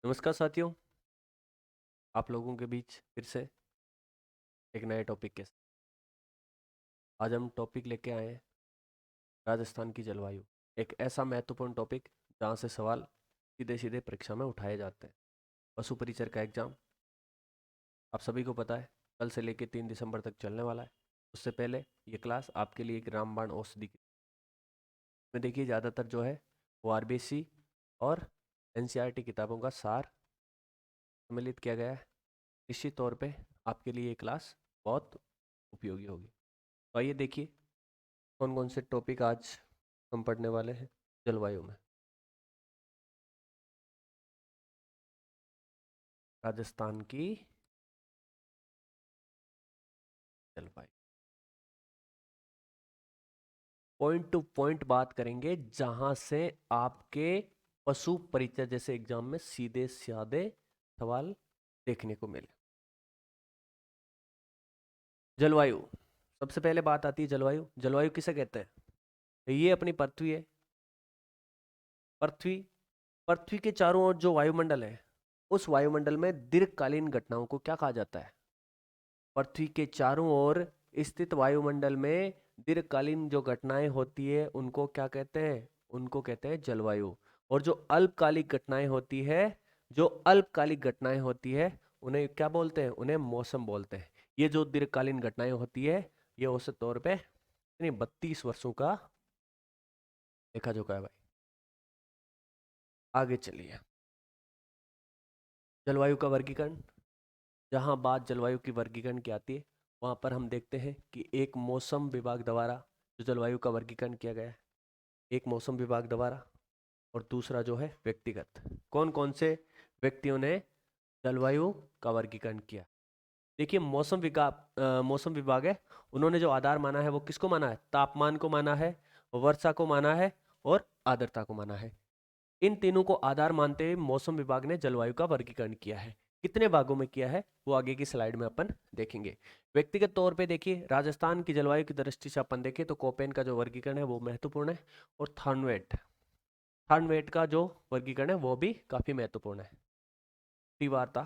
नमस्कार साथियों, आप लोगों के बीच फिर से एक नए टॉपिक के साथ। आज हम टॉपिक लेके आए हैं राजस्थान की जलवायु। एक ऐसा महत्वपूर्ण टॉपिक जहाँ से सवाल सीधे सीधे परीक्षा में उठाए जाते हैं। पशु परिचर का एग्जाम आप सभी को पता है कल से लेके 3 दिसंबर तक चलने वाला है। उससे पहले ये क्लास आपके लिए एक रामबाण औषधि की में देखिए ज़्यादातर जो है वो आरबीसी और एनसीईआरटी किताबों का सार सम्मिलित किया गया है। निश्चित तौर पे आपके लिए ये क्लास बहुत उपयोगी होगी। तो आइए देखिए कौन कौन से टॉपिक आज हम पढ़ने वाले हैं जलवायु में। राजस्थान की जलवायु पॉइंट टू पॉइंट बात करेंगे जहां से आपके पशु परिचय जैसे एग्जाम में सीधे साधे सवाल देखने को मिले। जलवायु, सबसे पहले बात आती है जलवायु। जलवायु किसे कहते हैं? ये अपनी पृथ्वी है। पृथ्वी पृथ्वी के चारों ओर जो वायुमंडल है उस वायुमंडल में दीर्घकालीन घटनाओं को क्या कहा जाता है? पृथ्वी के चारों ओर स्थित वायुमंडल में दीर्घकालीन जो घटनाएं होती है उनको क्या कहते हैं? उनको कहते हैं जलवायु। और जो अल्पकालिक घटनाएं होती है जो अल्पकालिक घटनाएं होती है उन्हें क्या बोलते हैं? उन्हें मौसम बोलते हैं। ये जो दीर्घकालीन घटनाएं होती है ये औसत तौर पे 32 वर्षों का देखा जोखा है भाई। आगे चलिए, जलवायु का वर्गीकरण। जहाँ बात जलवायु की वर्गीकरण की आती है वहाँ पर हम देखते हैं कि एक मौसम विभाग द्वारा जो जलवायु का वर्गीकरण किया गया है, एक मौसम विभाग द्वारा, और दूसरा जो है व्यक्तिगत। कौन कौन से व्यक्तियों ने जलवायु का वर्गीकरण किया? देखिए मौसम विभाग है, उन्होंने जो आधार माना है वो किसको माना है? तापमान को माना है, वर्षा को माना है और आर्द्रता को माना है। इन तीनों को आधार मानते हुए मौसम विभाग ने जलवायु का वर्गीकरण किया है। कितने भागों में किया है वो आगे की स्लाइड में अपन देखेंगे। व्यक्तिगत तौर पे देखिए राजस्थान की जलवायु की दृष्टि से अपन देखें तो कोपेन का जो वर्गीकरण है वो महत्वपूर्ण है, और थार्नवेट का जो वर्गीकरण है वो भी काफी महत्वपूर्ण है। त्रिवार्ता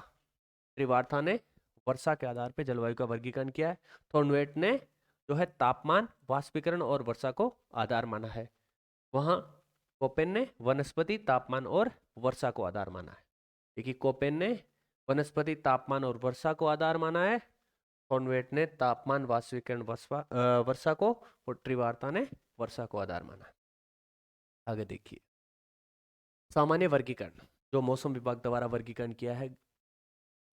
त्रिवार्ता ने वर्षा के आधार पर जलवायु का वर्गीकरण किया है। थॉर्नवेट ने जो है तापमान, वाष्पीकरण और वर्षा को आधार माना है। वहां कोपेन ने वनस्पति तापमान और वर्षा को आधार माना है। देखिए कोपेन ने वनस्पति तापमान और वर्षा को आधार माना है, कॉन्वेट ने तापमान, वाष्पीकरण, वर्षा को, और त्रिवार्ता ने वर्षा को आधार माना है। आगे देखिए सामान्य वर्गीकरण जो मौसम विभाग द्वारा वर्गीकरण किया है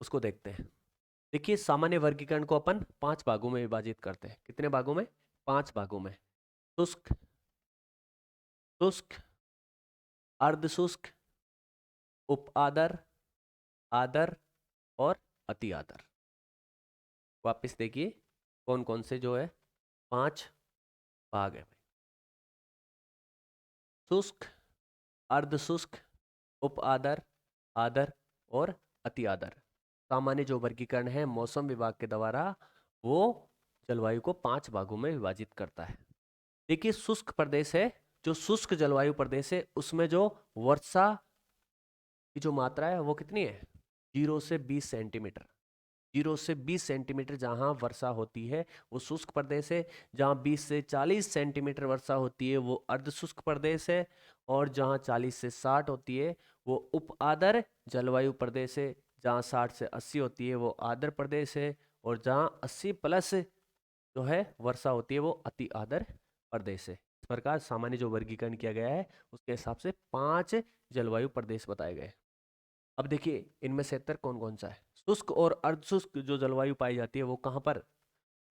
उसको देखते हैं। देखिए सामान्य वर्गीकरण को अपन 5 भागों में विभाजित करते हैं। कितने भागों में? 5 भागों में। शुष्क, शुष्क, अर्धशुष्क, उप आदर, आदर और अति आदर। वापस देखिए कौन कौन से जो है 5 भाग है भाई। शुष्क, अर्धशुष्क, उप आदर, आदर और अति आदर। सामान्य जो वर्गीकरण है मौसम विभाग के द्वारा वो जलवायु को 5 भागों में विभाजित करता है। देखिए शुष्क प्रदेश है, जो शुष्क जलवायु प्रदेश है उसमें जो वर्षा की जो मात्रा है वो कितनी है? 0 से 20 सेंटीमीटर। 0 से 20 सेंटीमीटर जहां वर्षा होती है वो शुष्क प्रदेश है। जहां 20 से 40 सेंटीमीटर वर्षा होती है वो अर्धशुष्क प्रदेश है। और जहां 40 से 60 होती है वो उप आर्द्र जलवायु प्रदेश है। जहां 60 से 80 होती है वो आर्द्र प्रदेश है। और जहां 80+ जो है वर्षा होती है वो अति आर्द्र प्रदेश है। इस प्रकार सामान्य जो वर्गीकरण किया गया है उसके हिसाब से 5 जलवायु प्रदेश बताए गए। अब देखिए इनमें से उत्तर कौन कौन सा है? शुष्क और अर्धशुष्क जो जलवायु पाई जाती है वो कहाँ पर?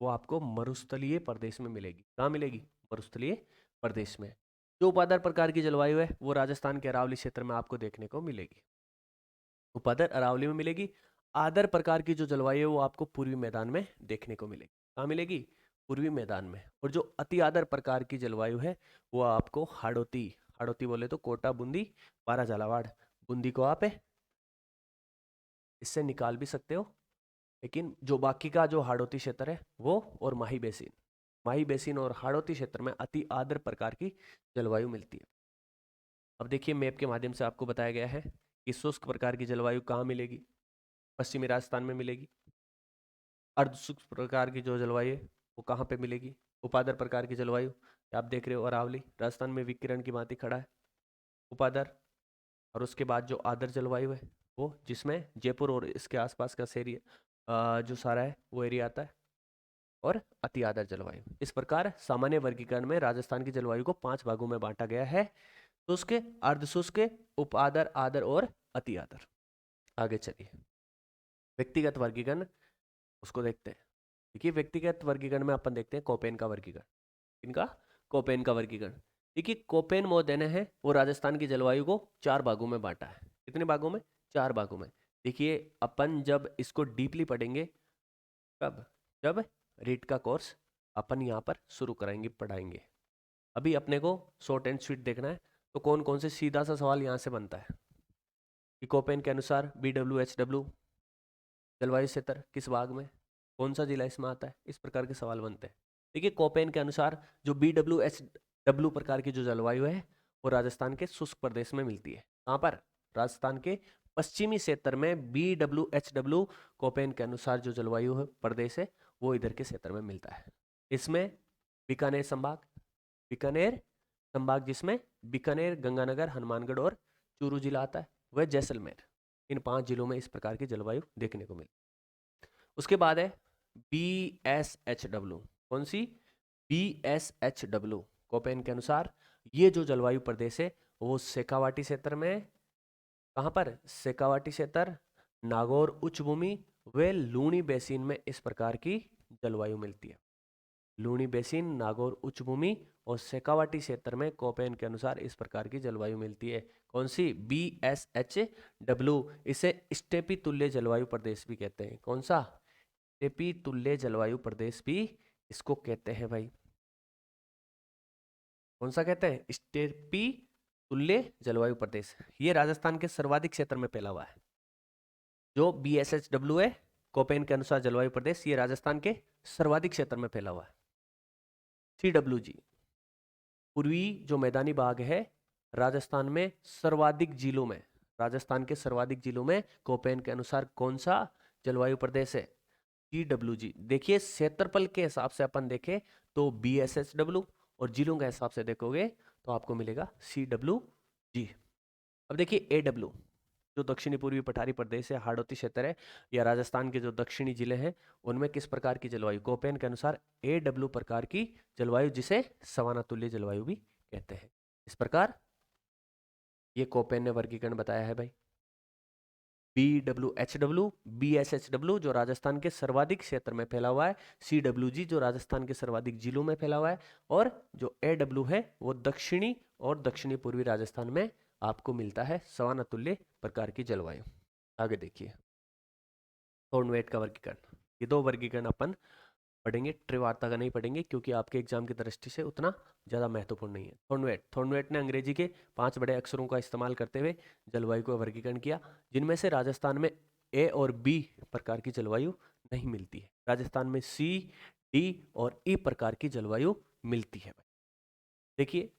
वो आपको मरुस्थलीय प्रदेश में मिलेगी। कहाँ मिलेगी? मरुस्थलीय प्रदेश में। जो उपादार प्रकार की जलवायु है वो राजस्थान के अरावली क्षेत्र में आपको देखने को मिलेगी। उपादार अरावली में मिलेगी। आदर प्रकार की जो जलवायु है वो आपको पूर्वी मैदान में देखने को मिलेगी। कहाँ मिलेगी? पूर्वी मैदान में। और जो अति आदर प्रकार की जलवायु है वो आपको हाड़ौती, हाड़ौती बोले तो कोटा, बूंदी, बारा, झालावाड़, बूंदी को आप इससे निकाल भी सकते हो, लेकिन जो बाकी का जो हाड़ौती क्षेत्र है वो, और माही बेसिन और हाड़ौती क्षेत्र में अति आर्द्र प्रकार की जलवायु मिलती है। अब देखिए मैप के माध्यम से आपको बताया गया है कि शुष्क प्रकार की जलवायु कहाँ मिलेगी, पश्चिमी राजस्थान में मिलेगी। अर्ध शुष्क प्रकार की जो जलवायु है वो कहाँ पे मिलेगी, उपादर प्रकार की जलवायु, आप देख रहे हो अरावली राजस्थान में विकिरण की भांति खड़ा है, उपादर। और उसके बाद जो आदर जलवायु है वो, जिसमें जयपुर और इसके आसपास का एरिया जो सारा है वो एरिया आता है, और अति आदर जलवायु। इस प्रकार सामान्य वर्गीकरण में राजस्थान की जलवायु को 5 भागों में बांटा गया है, शुष्क, अर्धशुष्क, उप आदर, आदर और अति आदर। आगे चलिए व्यक्तिगत वर्गीकरण उसको देखते हैं। देखिए व्यक्तिगत वर्गीकरण में अपन देखते हैं कोपेन का वर्गीकरण। इनका कोपेन का वर्गीकरण, देखिए कोपेन महोदय ने है वो राजस्थान की जलवायु को 4 भागों में बांटा है। कितने भागों में, 4 भागों में। देखिए अपन जब इसको डीपली पढ़ेंगे, कब, जब रीट का कोर्स अपन यहाँ पर शुरू कराएंगे, पढ़ाएंगे। अभी अपने को शॉर्ट एंड स्वीट देखना है। तो कौन कौन से सीधा सा सवाल यहाँ से बनता है कि कोपेन के अनुसार BWHW जलवायु क्षेत्र किस भाग में, कौन सा जिला इसमें आता है, इस प्रकार के सवाल बनते हैं। देखिए कोपेन के अनुसार जो BWHW प्रकार की जो जलवायु है वो राजस्थान के शुष्क प्रदेश में मिलती है। कहाँ पर, राजस्थान के पश्चिमी क्षेत्र में BWHW कोपेन के अनुसार जो जलवायु है प्रदेश है वो इधर के क्षेत्र में मिलता है। इसमें बीकानेर संभाग, बीकानेर संभाग जिसमें बीकानेर, गंगानगर, हनुमानगढ़ और चूरू जिला आता है, वह जैसलमेर, इन 5 जिलों में इस प्रकार की जलवायु देखने को मिली। उसके बाद है BSHW, कौन सी, BSHW कोपेन के अनुसार ये जो जलवायु प्रदेश है वो शेखावाटी क्षेत्र में, कहाँ पर, शेखावाटी क्षेत्र, नागौर उच्च भूमि व लूणी बेसिन में इस प्रकार की जलवायु मिलती है। लूणी बेसिन, नागौर उच्च भूमि और शेखावाटी क्षेत्र में कोपेन के अनुसार इस प्रकार की जलवायु मिलती है। कौन सी, BSHW। इसे स्टेपी तुल्य जलवायु प्रदेश भी कहते हैं। कौन सा, स्टेपी तुल्य जलवायु प्रदेश भी इसको कहते हैं भाई। कौन सा कहते हैं, स्टेपी तुल्य जलवायु प्रदेश। ये राजस्थान के सर्वाधिक क्षेत्र में फैला हुआ है। जो BSHW है कोपेन के अनुसार जलवायु प्रदेश, ये राजस्थान के सर्वाधिक क्षेत्र में फैला हुआ है। CWG पूर्वी जो मैदानी भाग है राजस्थान में सर्वाधिक जिलों में, राजस्थान के सर्वाधिक जिलों में कोपेन के अनुसार कौन सा जलवायु प्रदेश है, CWG। देखिए क्षेत्रफल के हिसाब से अपन देखें तो BSHW, और जिलों के हिसाब से देखोगे तो आपको मिलेगा CWG। अब देखिए AW जो दक्षिणी पूर्वी पठारी प्रदेश है, हाड़ौती क्षेत्र है, या राजस्थान के जो दक्षिणी जिले हैं उनमें किस प्रकार की जलवायु, कोपेन के अनुसार AW प्रकार की जलवायु, जिसे सवाना तुल्य जलवायु भी कहते हैं। इस प्रकार ये कोपेन ने वर्गीकरण बताया है भाई। BWHW, BSHW जो राजस्थान के सर्वाधिक क्षेत्र में फैला हुआ है, CWG जो राजस्थान के सर्वाधिक जिलों में फैला हुआ है, और जो AW है वो दक्षिणी और दक्षिणी पूर्वी राजस्थान में आपको मिलता है सवाना तुल्य प्रकार की जलवायु। आगे देखिए थॉर्नवेट का वर्गीकरण। ये 2 वर्गीकरण अपन पढ़ेंगे, त्रिवार्ता का नहीं पढ़ेंगे क्योंकि आपके एग्जाम की दृष्टि से उतना ज़्यादा महत्वपूर्ण नहीं है। थॉर्नवेट ने अंग्रेजी के 5 बड़े अक्षरों का इस्तेमाल करते हुए जलवायु का वर्गीकरण किया, जिनमें से राजस्थान में A और B प्रकार की जलवायु नहीं मिलती है, राजस्थान में C, D और E प्रकार की जलवायु मिलती है। देखिए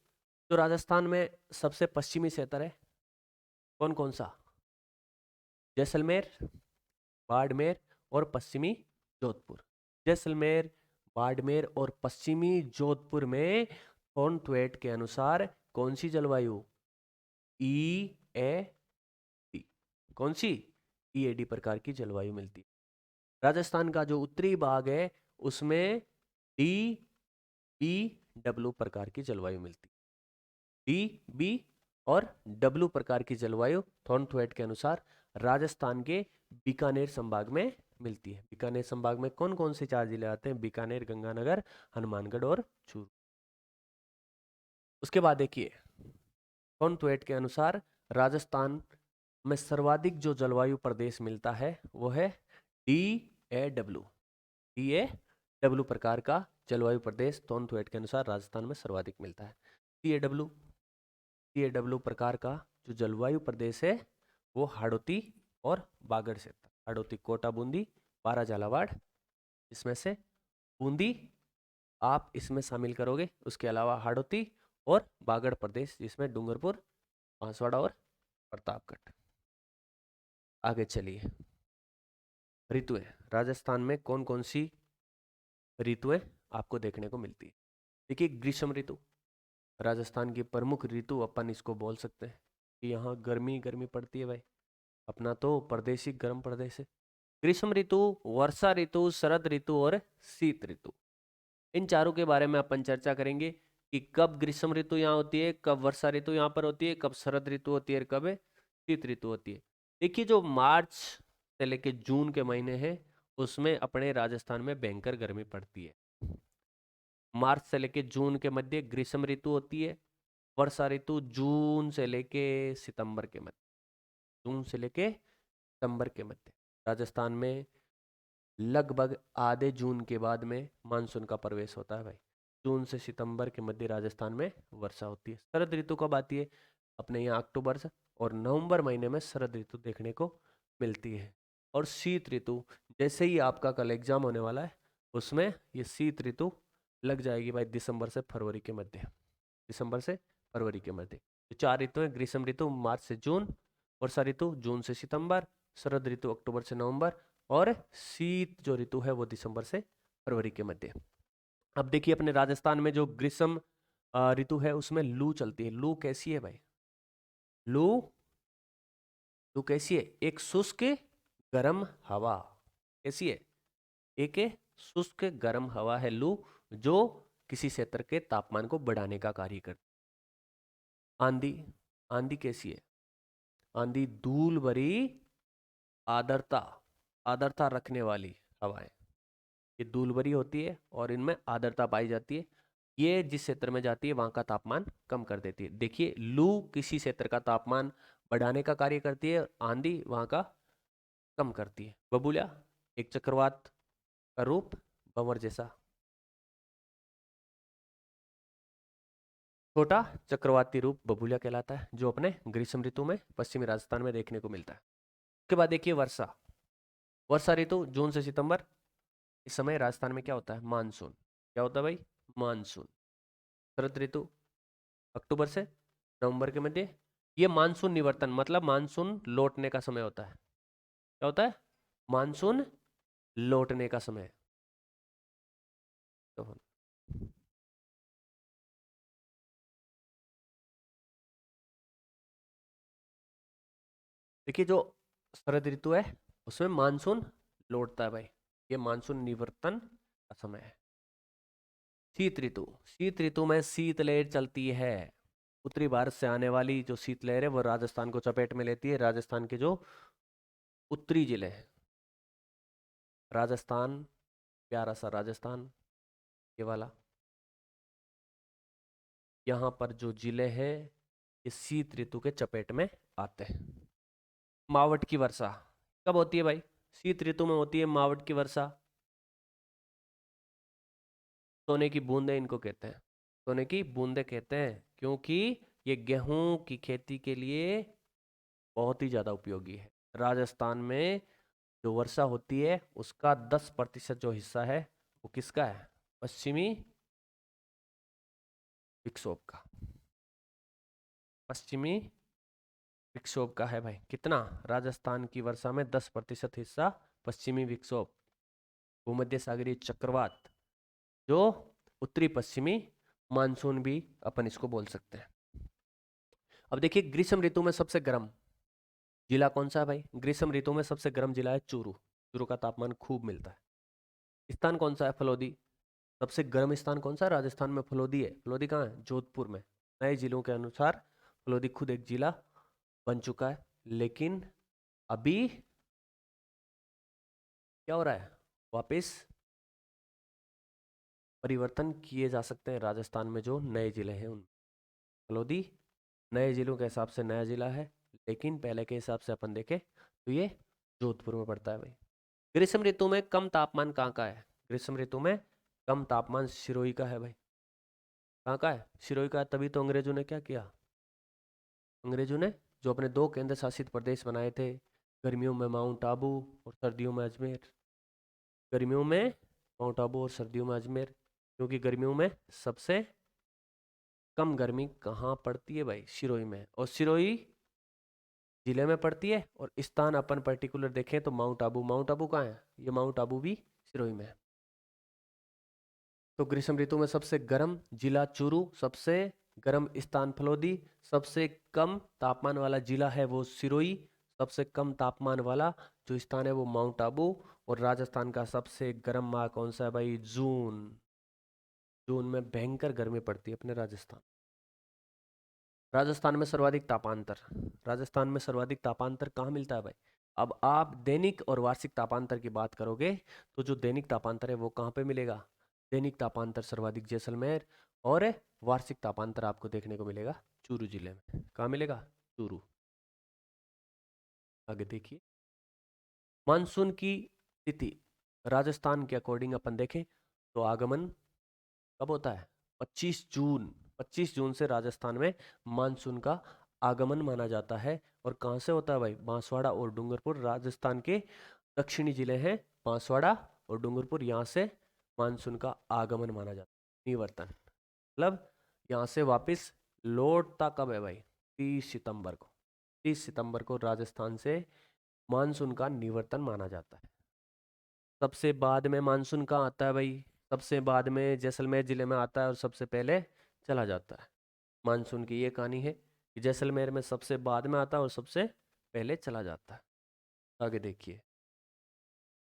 जो राजस्थान में सबसे पश्चिमी क्षेत्र है कौन कौन सा, जैसलमेर, बाड़मेर और पश्चिमी जोधपुर। जैसलमेर, बाड़मेर और पश्चिमी जोधपुर में थॉर्नवेट के अनुसार कौन सी जलवायु, EAD, कौन सी, EAD प्रकार की जलवायु मिलती है। राजस्थान का जो उत्तरी भाग है उसमें DBW प्रकार की जलवायु मिलती है। DB और W प्रकार की जलवायु थॉर्नवेट के अनुसार राजस्थान के बीकानेर संभाग में मिलती है। बीकानेर संभाग में कौन कौन से 4 जिले आते हैं, बीकानेर, गंगानगर, हनुमानगढ़ और चूरू। उसके बाद देखिए थॉर्नवेट के अनुसार राजस्थान में सर्वाधिक जो जलवायु प्रदेश मिलता है वो है DAW। DAW प्रकार का जलवायु प्रदेश थॉर्नवेट के अनुसार राजस्थान में सर्वाधिक मिलता है। DAW प्रकार का जो जलवायु प्रदेश है वो हाड़ौती और बागड़ क्षेत्र, हाड़ौती, कोटा, बूंदी, पारा, झालावाड़, इसमें से बूंदी आप इसमें शामिल करोगे, उसके अलावा हाड़ौती और बागड़ प्रदेश जिसमें डूंगरपुर, बांसवाड़ा और प्रतापगढ़। आगे चलिए। ऋतुएं, राजस्थान में कौन कौन सी ऋतुएं आपको देखने को मिलती है? देखिए, ग्रीष्म ऋतु राजस्थान की प्रमुख ऋतु अपन इसको बोल सकते हैं कि यहाँ गर्मी गर्मी पड़ती है भाई। अपना तो प्रदेश ही गर्म प्रदेश है। ग्रीष्म ऋतु, वर्षा ऋतु, शरद ऋतु और शीत ऋतु, इन चारों के बारे में अपन चर्चा करेंगे कि कब ग्रीष्म ऋतु यहाँ होती है, कब वर्षा ऋतु यहाँ पर होती है, कब शरद ऋतु होती है, कब शीत ऋतु होती है। देखिए, जो मार्च से लेके जून के महीने हैं उसमें अपने राजस्थान में भयंकर गर्मी पड़ती है। मार्च से लेके जून के मध्य ग्रीष्म ऋतु होती है। वर्षा ऋतु जून से लेके सितंबर के मध्य, जून से लेके सितंबर के मध्य। राजस्थान में लगभग आधे जून के बाद में मानसून का प्रवेश होता है भाई। जून से सितंबर के मध्य राजस्थान में वर्षा होती है। शरद ऋतु कब आती है? अपने यहाँ अक्टूबर से और नवंबर महीने में शरद ऋतु देखने को मिलती है। और शीत ऋतु, जैसे ही आपका कल एग्जाम होने वाला है उसमें ये शीत ऋतु लग जाएगी भाई, दिसंबर से फरवरी के मध्य। दिसंबर से फरवरी के मध्य तो 4 ऋतु है। ग्रीष्म ऋतु मार्च से जून, वर्षा ऋतु जून से सितंबर, शरद ऋतु अक्टूबर से नवंबर और शीत जो ऋतु है वो दिसंबर से फरवरी के मध्य। अब देखिए, अपने राजस्थान में जो ग्रीष्म ऋतु है उसमें लू चलती है। लू कैसी है भाई? लू लू कैसी है? एक शुष्क गर्म हवा। कैसी है? एक शुष्क गर्म हवा है लू, जो किसी क्षेत्र के तापमान को बढ़ाने का कार्य करती है। आंधी, आंधी कैसी है? आंधी धूल भरी आर्द्रता, आर्द्रता रखने वाली हवाएं। ये धूल भरी होती है और इनमें आर्द्रता पाई जाती है। ये जिस क्षेत्र में जाती है वहां का तापमान कम कर देती है। देखिए, लू किसी क्षेत्र का तापमान बढ़ाने का कार्य करती है, आंधी वहां का कम करती है। बबूला, एक चक्रवात का रूप, भंवर जैसा छोटा चक्रवाती रूप बबूलिया कहलाता है, जो अपने ग्रीष्म ऋतु में पश्चिमी राजस्थान में देखने को मिलता है। उसके बाद देखिए वर्षा। वर्षा ऋतु जून से सितंबर। इस समय राजस्थान में क्या होता है? मानसून। क्या होता है भाई? मानसून। शरद ऋतु अक्टूबर से नवंबर के मध्य। ये मानसून निवर्तन मतलब मानसून लौटने का समय होता है। क्या होता है? मानसून लौटने का समय। तो देखिए, जो शरद ऋतु है उसमें मानसून लौटता है भाई। ये मानसून निवर्तन का समय है। शीत ऋतु, शीत ऋतु में शीतलहर चलती है। उत्तरी भारत से आने वाली जो शीतलहर है वो राजस्थान को चपेट में लेती है। राजस्थान के जो उत्तरी जिले हैं, राजस्थान, प्यारा सा राजस्थान ये वाला, यहाँ पर जो जिले हैं ये शीत ऋतु के चपेट में आते हैं। मावट की वर्षा कब होती है भाई? शीत ऋतु में होती है मावट की वर्षा। सोने की बूंदे इनको कहते हैं। सोने की बूंदे कहते हैं क्योंकि ये गेहूं की खेती के लिए बहुत ही ज्यादा उपयोगी है। राजस्थान में जो वर्षा होती है उसका 10% जो हिस्सा है वो किसका है? पश्चिमी विक्षोभ का। पश्चिमी विक्षोभ का है भाई। कितना? राजस्थान की वर्षा में 10% हिस्सा पश्चिमी विक्षोभ, भूमध्य सागरीय चक्रवात, जो उत्तरी पश्चिमी मानसून भी अपन इसको बोल सकते हैं। अब देखिए, ग्रीष्म ऋतु में सबसे गर्म जिला कौन सा है भाई? ग्रीष्म ऋतु में सबसे गर्म जिला है चूरू। चूरू का तापमान खूब मिलता है। स्थान कौन सा है? फलोदी। सबसे गर्म स्थान कौन सा है राजस्थान में? फलोदी है। फलोदी कहाँ है? जोधपुर में। नए जिलों के अनुसार फलोदी खुद एक जिला बन चुका है, लेकिन अभी क्या हो रहा है? वापस परिवर्तन किए जा सकते हैं राजस्थान में जो नए जिले हैं उन। फलोदी नए जिलों के हिसाब से नया जिला है, लेकिन पहले के हिसाब से अपन देखें तो ये जोधपुर में पड़ता है भाई। ग्रीष्म ऋतु में कम तापमान कहाँ का है? ग्रीष्म ऋतु में कम तापमान सिरोही का है भाई। कहाँ का है? सिरोही का है। तभी तो अंग्रेजों ने क्या किया? अंग्रेजों ने जो अपने 2 केंद्र शासित प्रदेश बनाए थे, गर्मियों में माउंट आबू और सर्दियों में अजमेर। गर्मियों में माउंट आबू और सर्दियों में अजमेर, क्योंकि गर्मियों में सबसे कम गर्मी कहाँ पड़ती है भाई? सिरोही में। और सिरोही जिले में पड़ती है, और स्थान अपन पर्टिकुलर देखें तो माउंट आबू। माउंट आबू कहाँ है? ये माउंट आबू भी सिरोही में है। तो ग्रीष्म ऋतु में सबसे गर्म जिला चूरू, सबसे गर्म स्थान फलोदी, सबसे कम तापमान वाला जिला है वो सिरोही, सबसे कम तापमान वाला जो स्थान है वो माउंट आबू, और राजस्थान का सबसे गर्म माह कौन सा है भाई? जून। जून में भयंकर गर्मी पड़ती है अपने राजस्थान। राजस्थान में सर्वाधिक तापांतर, राजस्थान में सर्वाधिक तापांतर कहाँ मिलता है भाई? अब आप दैनिक और वार्षिक तापांतर की बात करोगे तो जो दैनिक तापांतर है वो कहाँ पे मिलेगा? दैनिक तापांतर सर्वाधिक जैसलमेर, और वार्षिक तापांतर आपको देखने को मिलेगा चूरू जिले में। कहाँ मिलेगा? चूरू। आगे देखिए, मानसून की तिथि राजस्थान के अकॉर्डिंग अपन देखें तो आगमन कब होता है? 25 जून। 25 जून से राजस्थान में मानसून का आगमन माना जाता है। और कहाँ से होता है भाई? बांसवाड़ा और डूंगरपुर, राजस्थान के दक्षिणी जिले हैं बांसवाड़ा और डूंगरपुर, यहाँ से मानसून का आगमन माना जाता है। निवर्तन मतलब यहाँ से वापस लौटता कब है भाई? 30 सितंबर को। 30 सितंबर को राजस्थान से मानसून का निवर्तन माना जाता है। सबसे बाद में मानसून कहाँ आता है भाई? सबसे बाद में जैसलमेर जिले में आता है और सबसे पहले चला जाता है। मानसून की ये कहानी है कि जैसलमेर में सबसे बाद में आता है और सबसे पहले चला जाता है। आगे देखिए,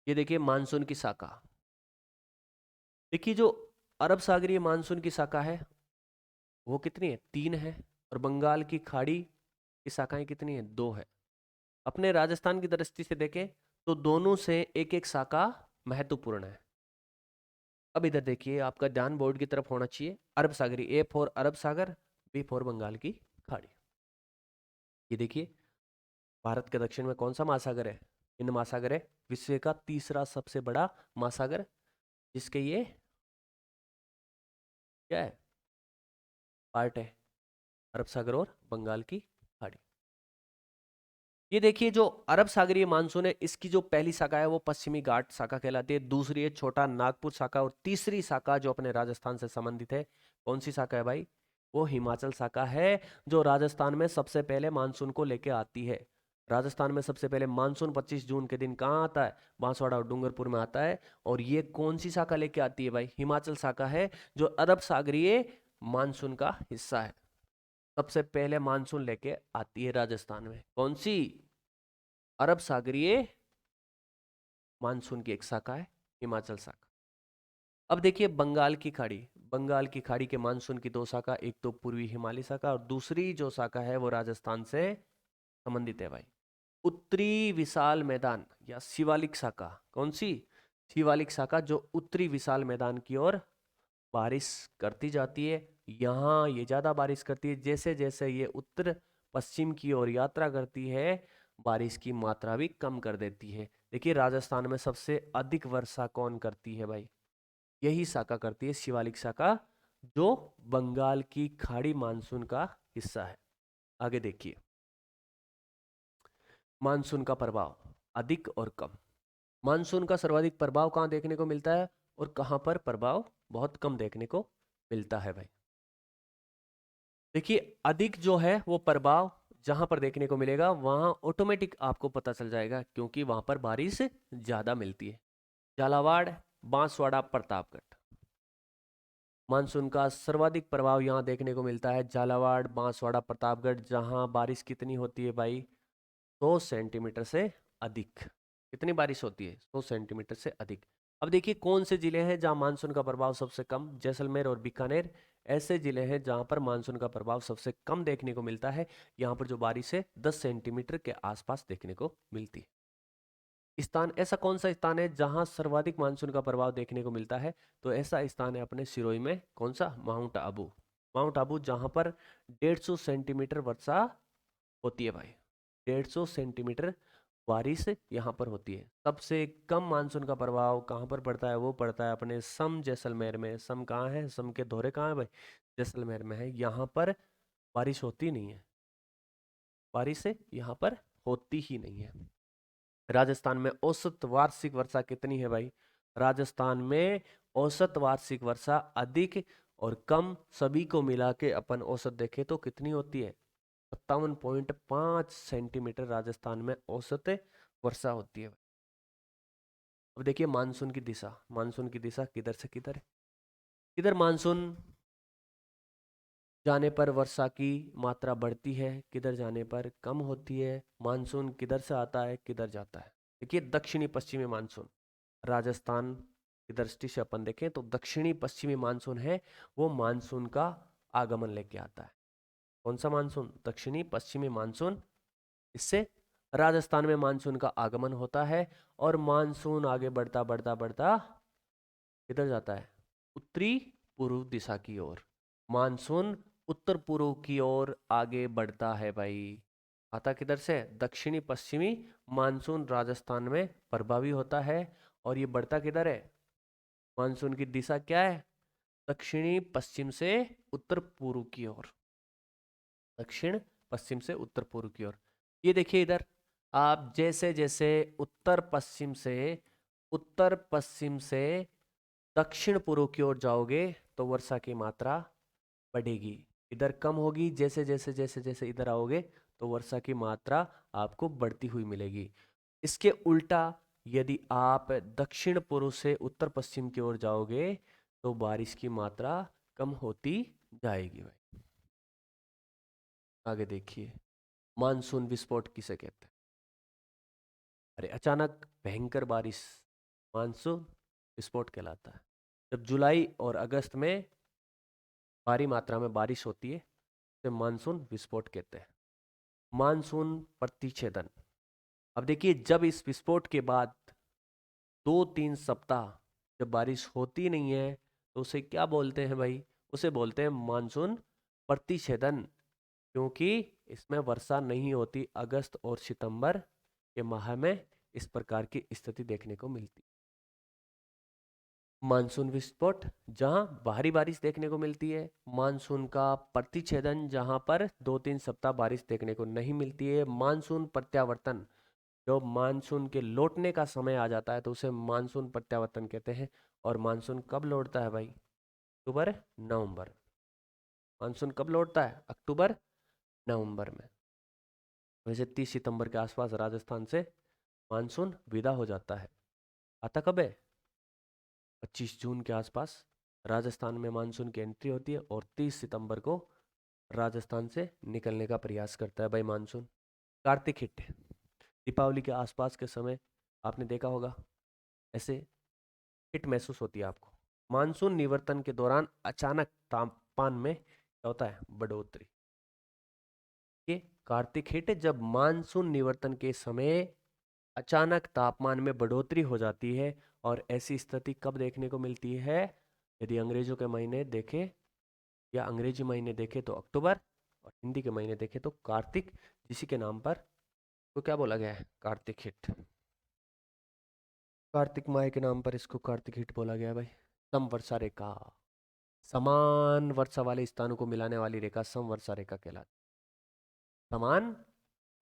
ये देखिए मानसून की शाखा। देखिए जो अरब सागरीय मानसून की शाखा है वो कितनी है? 3 है। और बंगाल की खाड़ी की शाखाएं कितनी है? 2 है। अपने राजस्थान की दृष्टि से देखें तो दोनों से एक एक शाखा महत्वपूर्ण है। अब इधर देखिए, आपका ध्यान बोर्ड की तरफ होना चाहिए। अरब सागरी, ए फॉर अरब सागर, बी फॉर बंगाल की खाड़ी। ये देखिए, भारत के दक्षिण में कौन सा महासागर है? हिंद महासागर है, विश्व का तीसरा सबसे बड़ा महासागर, जिसके ये क्या है? पार्ट है, अरब सागर और बंगाल की खाड़ी। ये देखिए जो अरब सागरीय मानसून है, इसकी जो पहली शाखा है वो पश्चिमी घाट शाखा कहलाती है, दूसरी है छोटा नागपुर शाखा, और तीसरी शाखा जो अपने राजस्थान से संबंधित है, कौन सी शाखा है भाई? वो हिमाचल शाखा है, जो राजस्थान में सबसे पहले मानसून को लेके आती है। राजस्थान में सबसे पहले मानसून 25 जून के दिन कहाँ आता है? बांसवाड़ा और डूंगरपुर में आता है। और ये कौन सी शाखा लेके आती है भाई? हिमाचल शाखा है, जो अरब सागरीय मानसून का हिस्सा है। सबसे पहले मानसून लेके आती है राजस्थान में, कौन सी? अरब सागरीय मानसून की एक शाखा है हिमाचल शाखा। अब देखिए बंगाल की खाड़ी। बंगाल की खाड़ी के मानसून की 2 शाखा, एक तो पूर्वी हिमालय शाखा और दूसरी जो शाखा है वो राजस्थान से संबंधित है भाई। उत्तरी विशाल मैदान या शिवालिक शाखा, कौन सी? शिवालिक शाखा, जो उत्तरी विशाल मैदान की ओर बारिश करती जाती है। यहाँ ये ज़्यादा बारिश करती है, जैसे जैसे ये उत्तर पश्चिम की ओर यात्रा करती है बारिश की मात्रा भी कम कर देती है। देखिए राजस्थान में सबसे अधिक वर्षा कौन करती है भाई? यही शाखा करती है, शिवालिक शाखा, जो बंगाल की खाड़ी मानसून का हिस्सा है। आगे देखिए, मानसून का प्रभाव अधिक और कम। मानसून का सर्वाधिक प्रभाव कहाँ देखने को मिलता है और कहाँ पर प्रभाव बहुत कम देखने को मिलता है भाई? देखिए अधिक जो है वो प्रभाव जहां पर देखने को मिलेगा वहां ऑटोमेटिक आपको पता चल जाएगा, क्योंकि वहां पर बारिश ज्यादा मिलती है। झालावाड़, बांसवाड़ा, प्रतापगढ़। मानसून का सर्वाधिक प्रभाव यहाँ देखने को मिलता है झालावाड़, बांसवाड़ा, प्रतापगढ़, जहां बारिश कितनी होती है भाई? 100 सेंटीमीटर से अधिक। कितनी बारिश होती है? 100 सेंटीमीटर से अधिक। अब देखिए कौन से जिले हैं जहां मानसून का प्रभाव सबसे कम? जैसलमेर और बीकानेर ऐसे जिले हैं जहां पर मानसून का प्रभाव सबसे कम देखने को मिलता है। यहाँ पर जो बारिश है 10 सेंटीमीटर के आसपास देखने को मिलती है। स्थान, ऐसा कौन सा स्थान है जहां सर्वाधिक मानसून का प्रभाव देखने को मिलता है? तो ऐसा स्थान है अपने सिरोही में, कौन सा? माउंट आबू। माउंट आबू, जहां पर 150 सेंटीमीटर वर्षा होती है भाई। 150 सेंटीमीटर बारिश यहाँ पर होती है। सबसे कम मानसून का प्रभाव कहाँ पर पड़ता है? वो पड़ता है अपने सम जैसलमेर में। सम कहाँ है? सम के धोरे कहाँ है भाई? जैसलमेर में है। यहाँ पर बारिश होती नहीं है, बारिश यहाँ पर होती ही नहीं है। राजस्थान में औसत वार्षिक वर्षा कितनी है भाई? राजस्थान में औसत वार्षिक वर्षा अधिक और कम सभी को मिला के अपन औसत देखें तो कितनी होती है? 57.5 सेंटीमीटर राजस्थान में औसत वर्षा होती है। अब देखिए मानसून की दिशा किधर से किधर है। किधर मानसून जाने पर वर्षा की मात्रा बढ़ती है, किधर जाने पर कम होती है। मानसून किधर से आता है, किधर जाता है। देखिए दक्षिणी पश्चिमी मानसून, राजस्थान की दृष्टि से अपन देखें तो दक्षिणी पश्चिमी मानसून है, वो मानसून का आगमन लेके आता है। कौन सा मानसून? दक्षिणी पश्चिमी मानसून। इससे राजस्थान में मानसून का आगमन होता है और मानसून आगे बढ़ता बढ़ता बढ़ता किधर जाता है? उत्तरी पूर्व दिशा की ओर। मानसून उत्तर पूर्व की ओर आगे बढ़ता है भाई। आता किधर से? दक्षिणी पश्चिमी मानसून राजस्थान में प्रभावी होता है। और ये बढ़ता किधर है? मानसून की दिशा क्या है? दक्षिणी पश्चिम से उत्तर पूर्व की ओर। दक्षिण पश्चिम से उत्तर पूर्व की ओर। ये देखिए इधर, आप जैसे जैसे उत्तर पश्चिम से दक्षिण पूर्व की ओर जाओगे तो वर्षा की मात्रा बढ़ेगी। इधर कम होगी, जैसे जैसे जैसे जैसे इधर आओगे तो वर्षा की मात्रा आपको बढ़ती हुई मिलेगी। इसके उल्टा यदि आप दक्षिण पूर्व से उत्तर पश्चिम की ओर जाओगे तो बारिश की मात्रा कम होती जाएगी भाई। आगे देखिए, मानसून विस्फोट किसे कहते हैं? अरे अचानक भयंकर बारिश मानसून विस्फोट कहलाता है। जब जुलाई और अगस्त में भारी मात्रा में बारिश होती है तो मानसून विस्फोट कहते हैं। मानसून प्रतिच्छेदन। अब देखिए, जब इस विस्फोट के बाद 2-3 सप्ताह जब बारिश होती नहीं है तो उसे क्या बोलते हैं भाई? उसे बोलते हैं मानसून प्रतिच्छेदन। क्योंकि इसमें वर्षा नहीं होती। अगस्त और सितंबर के माह में इस प्रकार की स्थिति देखने को मिलती। मानसून विस्फोट जहां भारी बारिश देखने को मिलती है। मानसून का प्रतिच्छेदन जहां पर 2-3 सप्ताह बारिश देखने को नहीं मिलती है। मानसून प्रत्यावर्तन, जब मानसून के लौटने का समय आ जाता है तो उसे मानसून प्रत्यावर्तन कहते हैं। और मानसून कब लौटता है भाई? अक्टूबर नवंबर। मानसून कब लौटता है? अक्टूबर नवंबर में। वैसे 30 सितंबर के आसपास राजस्थान से मानसून विदा हो जाता है। आता कब है? 25 जून के आसपास राजस्थान में मानसून की एंट्री होती है और 30 सितंबर को राजस्थान से निकलने का प्रयास करता है भाई मानसून। कार्तिक हिट, दीपावली के आसपास के समय आपने देखा होगा ऐसे हिट महसूस होती है आपको। मानसून निवर्तन के दौरान अचानक तापमान में क्या होता है? बढ़ोतरी। ये कार्तिक हिट, जब मानसून निवर्तन के समय अचानक तापमान में बढ़ोतरी हो जाती है। और ऐसी स्थिति कब देखने को मिलती है? यदि अंग्रेजों के महीने देखें या अंग्रेजी महीने देखें तो अक्टूबर, और हिंदी के महीने देखें तो कार्तिक, जिसी के नाम पर तो क्या बोला गया है? कार्तिक हिट। कार्तिक माह के नाम पर इसको कार्तिक हिट बोला गया है भाई। समवर्षा रेखा, समान वर्षा वाले स्थानों को मिलाने वाली रेखा समवर्षा रेखा कहलाती है। समान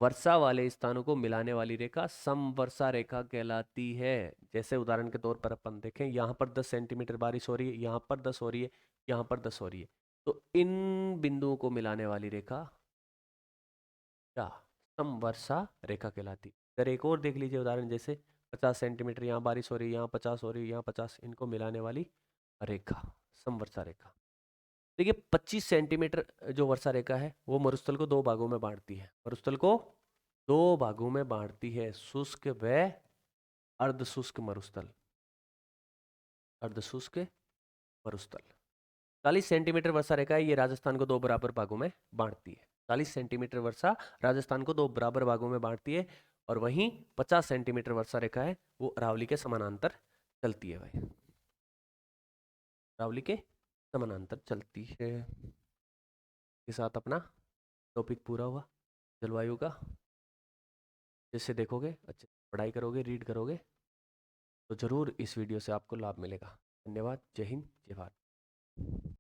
वर्षा वाले स्थानों को मिलाने वाली रेखा समवर्षा रेखा कहलाती है। जैसे उदाहरण के तौर पर अपन देखें, यहाँ पर 10 सेंटीमीटर बारिश हो रही है, यहाँ पर 10 हो रही है, यहाँ पर 10 हो रही है, तो इन बिंदुओं को मिलाने वाली रेखा क्या? समवर्षा रेखा कहलाती। अगर एक और देख लीजिए उदाहरण, जैसे 50 सेंटीमीटर यहाँ बारिश हो रही है, यहाँ 50 हो रही है, यहाँ 50, इनको मिलाने वाली रेखा समवर्षा रेखा। देखिए 25 सेंटीमीटर जो वर्षा रेखा है वो मरुस्थल को दो भागों में बांटती है। मरुस्थल को दो भागों में बांटती है, शुष्क व अर्धशुष्क मरुस्थल। अर्धशुष्क मरुस्थल। 40 सेंटीमीटर वर्षा रेखा है, ये राजस्थान को दो बराबर भागों में बांटती है। 40 सेंटीमीटर वर्षा राजस्थान को दो बराबर भागों में बांटती है। और वहीं 50 सेंटीमीटर वर्षा रेखा है वो अरावली के समानांतर चलती है भाई। अरावली के समानांतर चलती है। के साथ अपना टॉपिक पूरा हुआ जलवायु का। जैसे देखोगे, अच्छे पढ़ाई करोगे, रीड करोगे तो जरूर इस वीडियो से आपको लाभ मिलेगा। धन्यवाद। जय हिंद, जय भारत।